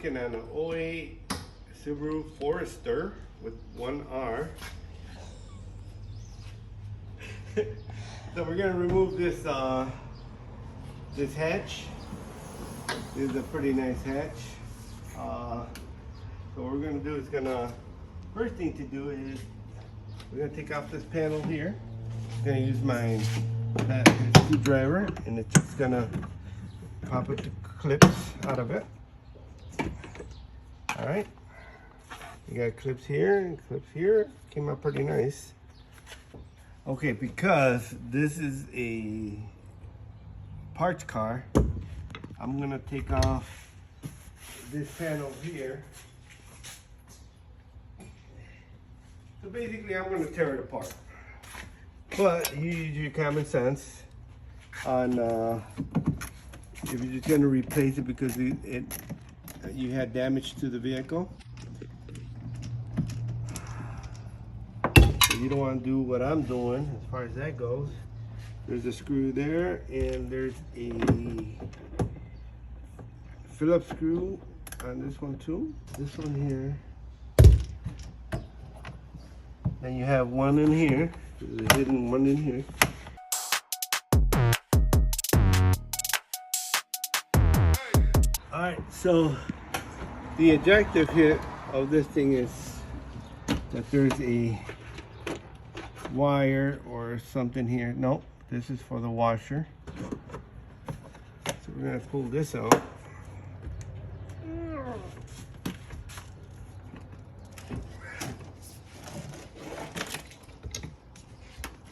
working on an '08 Subaru Forester with one R. So we're gonna remove this this hatch. This is a pretty nice hatch. So what we're gonna do is first thing to do is we're gonna take off this panel here. I'm gonna use my screwdriver, and it's just gonna pop up the clips out of it. All right, you got clips here and clips here. Came out pretty nice. Okay, because this is a parts car, I'm gonna take off this panel here. So basically I'm gonna tear it apart. But you use your common sense on if you're just gonna replace it because you had damage to the vehicle. You don't want to do what I'm doing as far as that goes. There's a screw there, and there's a Phillips screw on this one too. This one here. Then you have one in here. There's a hidden one in here. All right, so the objective here of this thing is that there's a wire or something here. Nope, this is for the washer. So we're gonna pull this out.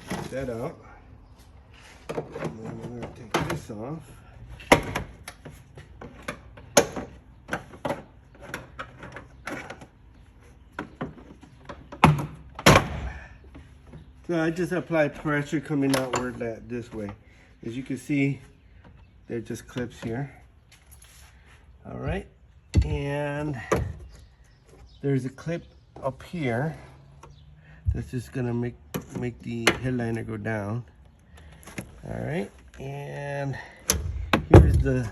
Get that out. And then we're gonna take this off. So I just apply pressure coming outward this way. As you can see, they're just clips here. All right, and there's a clip up here that's just gonna make the headliner go down. All right, and here's the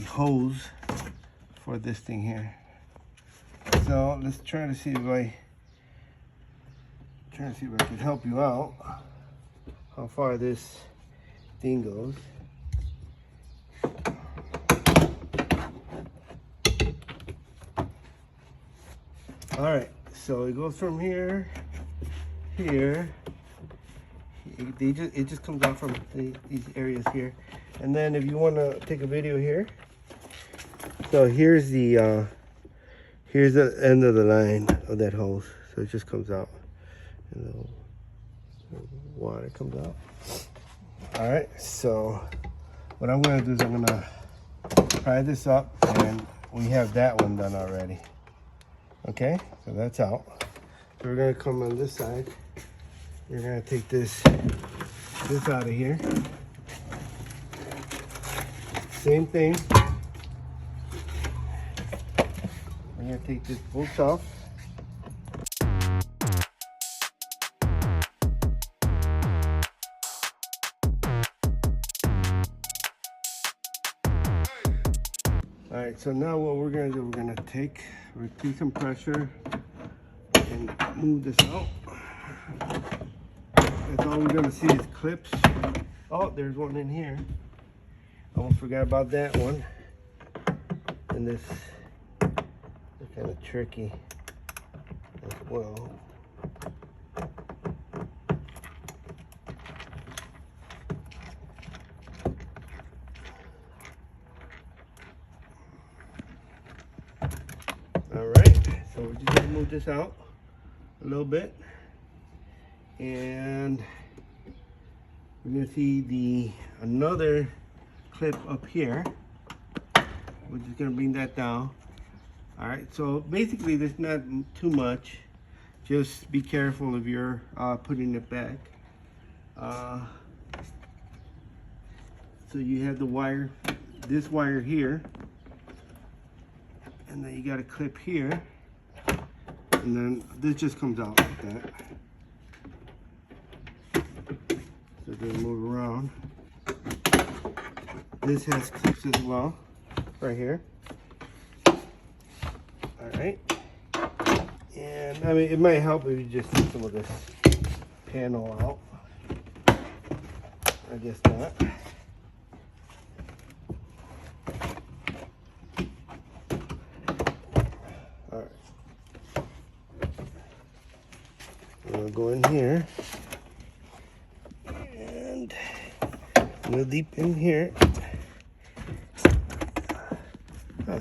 hose for this thing here. So let's try to see if I can help you out how far this thing goes. All right, so it goes from here. It just comes out from these areas here, and then if you want to take a video here. So here's the end of the line of that hose. So it just comes out, and the water comes out. All right. So what I'm gonna do is I'm gonna pry this up, and we have that one done already. Okay. So that's out. So we're gonna come on this side. We're gonna take this out of here. Same thing. I'm gonna take this bolt off. All right, so now what we're gonna do, we're gonna repeat some pressure and move this out. That's all we're gonna see is clips. Oh, there's one in here. I almost forgot about that one. And this is kind of tricky as well. All right, so we're just gonna move this out a little bit, and we're gonna see another clip up here. We're just gonna bring that down. All right, so basically there's not too much. Just be careful if you're putting it back. So you have the wire, this wire here, and then you got a clip here, and then this just comes out like that. So gonna move around. This has clips as well, right here. All right. And I mean, it might help if you just take some of this panel out. I guess not. All right. We'll go in here and go deep in here. Huh.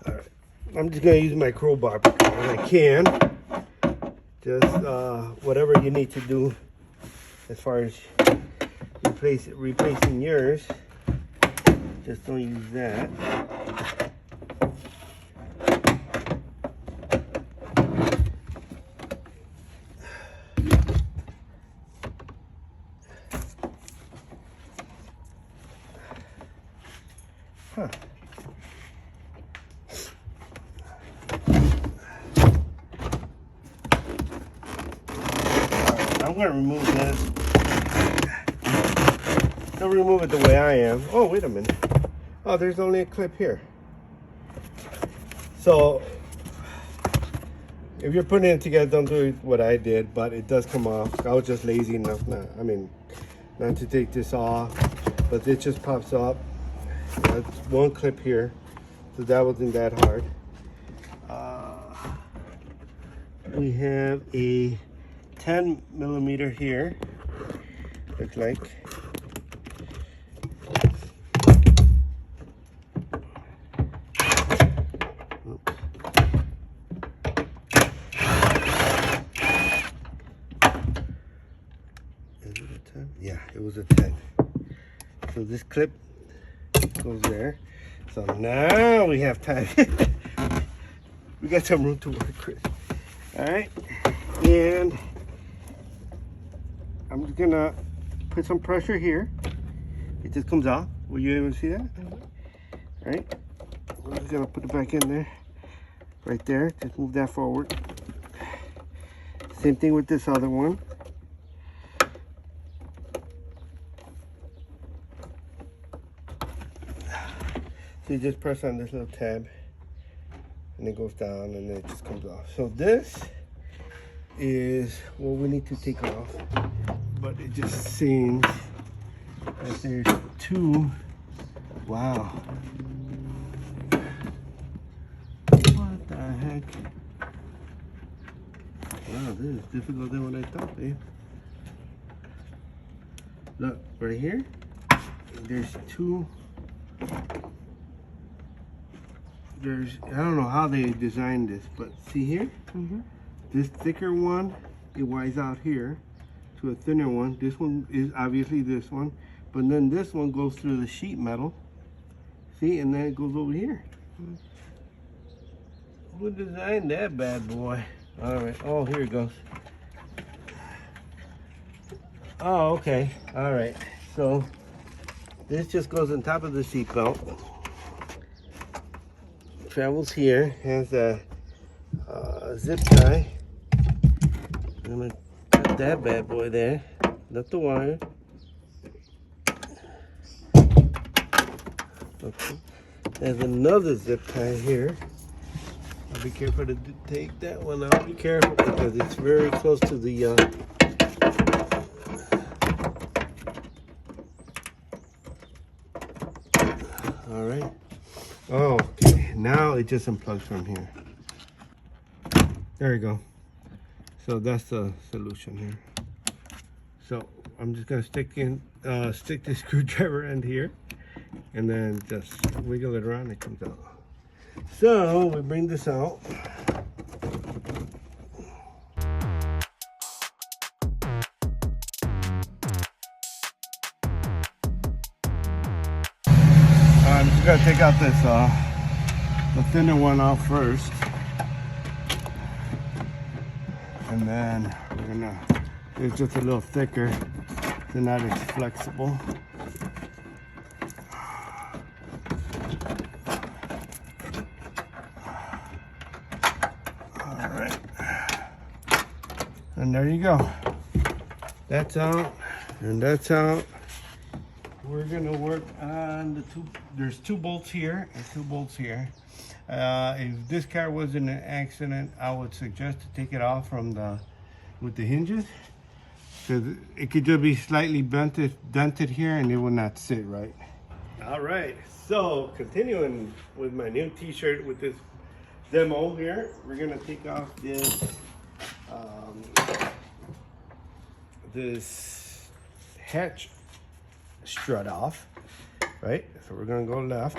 All right. I'm just gonna use my crowbar because I can. Just whatever you need to do as far as replacing yours. Just don't use that. Huh. I'm going to remove this. Don't remove it the way I am. Oh, wait a minute. Oh, there's only a clip here. So, if you're putting it together, don't do what I did, but it does come off. I was just lazy enough not to take this off, but it just pops up. That's one clip here, so that wasn't that hard. We have a 10 millimeter here, looks like. Oops. Is it a 10? Yeah, it was a 10. So this clip goes there. So now we have time. We got some room to work with. All right, and I'm just gonna put some pressure here. It just comes off. Will you able to see that? All right, I'm just gonna put it back in there, right there. Just move that forward. Same thing with this other one. So you just press on this little tab, and it goes down, and then it just comes off. So this is what we need to take off, but it just seems that there's two. Wow. What the heck? Wow, this is difficult than what I thought, babe. Look, right here, there's two. I don't know how they designed this, but see here? This thicker one, it wides out here to a thinner one. This one is obviously this one, but then this one goes through the sheet metal. See, and then it goes over here. Who designed that bad boy? All right, oh, here it goes. Oh, okay, all right. So this just goes on top of the seat belt. Travels here, has a zip tie. I'm gonna put that bad boy there, not the wire. Okay. There's another zip tie here. I'll be careful to take that one out. Be careful because it's very close to the all right. Oh, okay. Now it just unplugs from here. There you go. So that's the solution here. So I'm just gonna stick the screwdriver end here, and then just wiggle it around. It comes out. So we bring this out. I'm just gonna take out this the thinner one out first, and then we're gonna. It's just a little thicker, so not as flexible. And there you go. That's out, and that's out. We're gonna work on the two. There's 2 bolts here and 2 bolts here. If this car was in an accident, I would suggest to take it off from with the hinges, because it could just be slightly dented here, and it will not sit right. All right, so continuing with my new T-shirt with this demo here, we're gonna take off this hatch strut off, right? So we're gonna go left,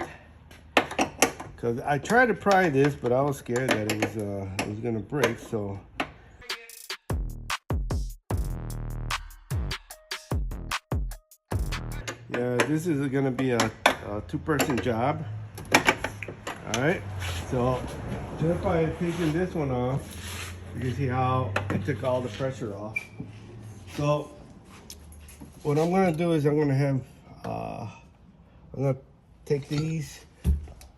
because I tried to pry this, but I was scared that it was gonna break. So yeah, this is gonna be a 2-person job. All right, so just by taking this one off, you can see how it took all the pressure off. So what I'm gonna do is I'm gonna take these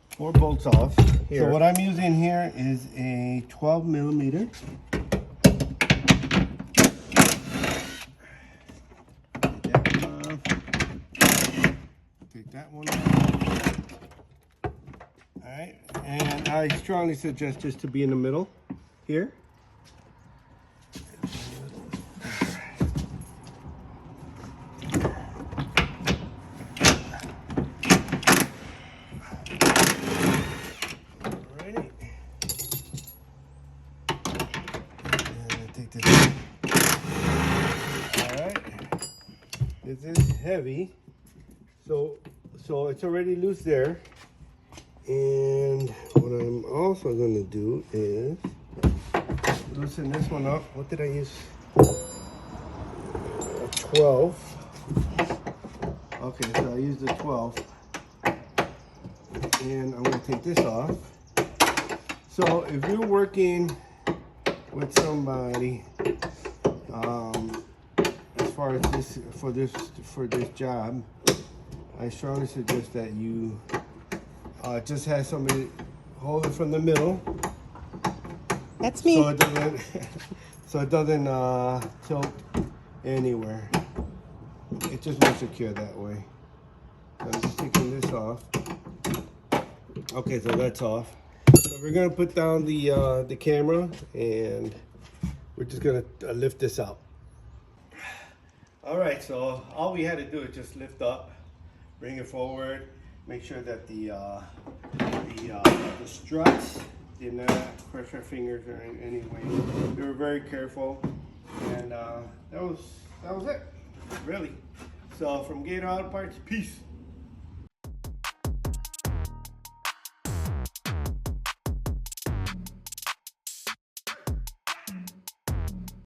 4 bolts off. Here. So what I'm using here is a 12 millimeter. Take that one off. All right, and I strongly suggest just to be in the middle here. This is heavy, so it's already loose there. And what I'm also going to do is loosen this one up. What did I use? A 12. Okay, so I used the 12, and I'm going to take this off. So if you're working with somebody, as far as this for this job, I strongly suggest that you just have somebody hold it from the middle. That's me. So it doesn't tilt anywhere. It's just more secure that way. So I'm just taking this off. Okay, so that's off. So we're gonna put down the camera, and we're just gonna lift this out. All right, so all we had to do is just lift up, bring it forward, make sure that the struts did not crush our fingers or in any way. We were very careful, and that was it, really. So from Gator Auto Parts, peace.